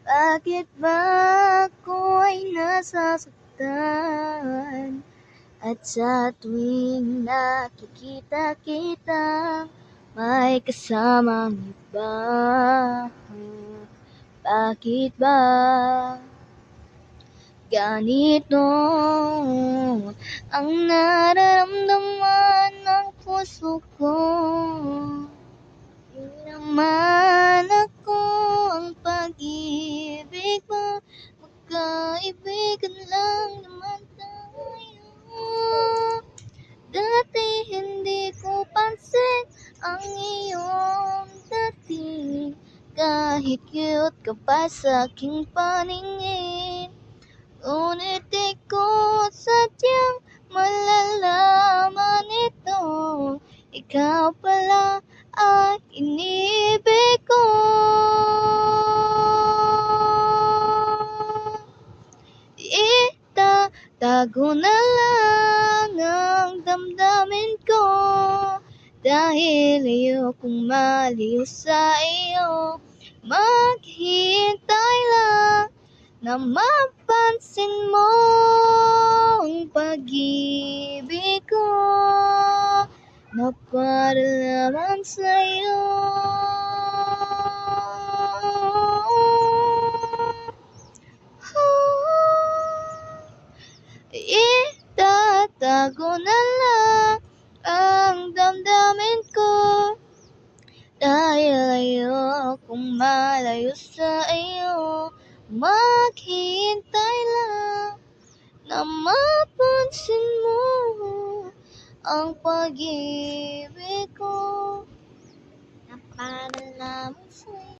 Bakit ba ako'y nasasaktan? At sa tuwing nakikita kita, may kasamang iba. Bakit ba ganito ang nararamdaman ng puso ko? Di naman ako ang pag-ibig mo, magkaibigan lang naman tayo. Dati hindi ko pansin ang iyong dating, kahit cute ka pa sa aking paningin. Ngunit di ko sadyang malalaman ito, ikaw pala ang iniibig ko. Itatago na lang ang damdamin ko, dahil ayokong maliw sa iyo. Maghintay lang na mapansin mo ang pag-ibig ko na para lamang sa'yo. Itatago na lang ang damdamin ko, dahil ayokong malayo sa iyo. Maghintay lang na mapansin mo ang pag-ibig ko na para lamang sa'yo.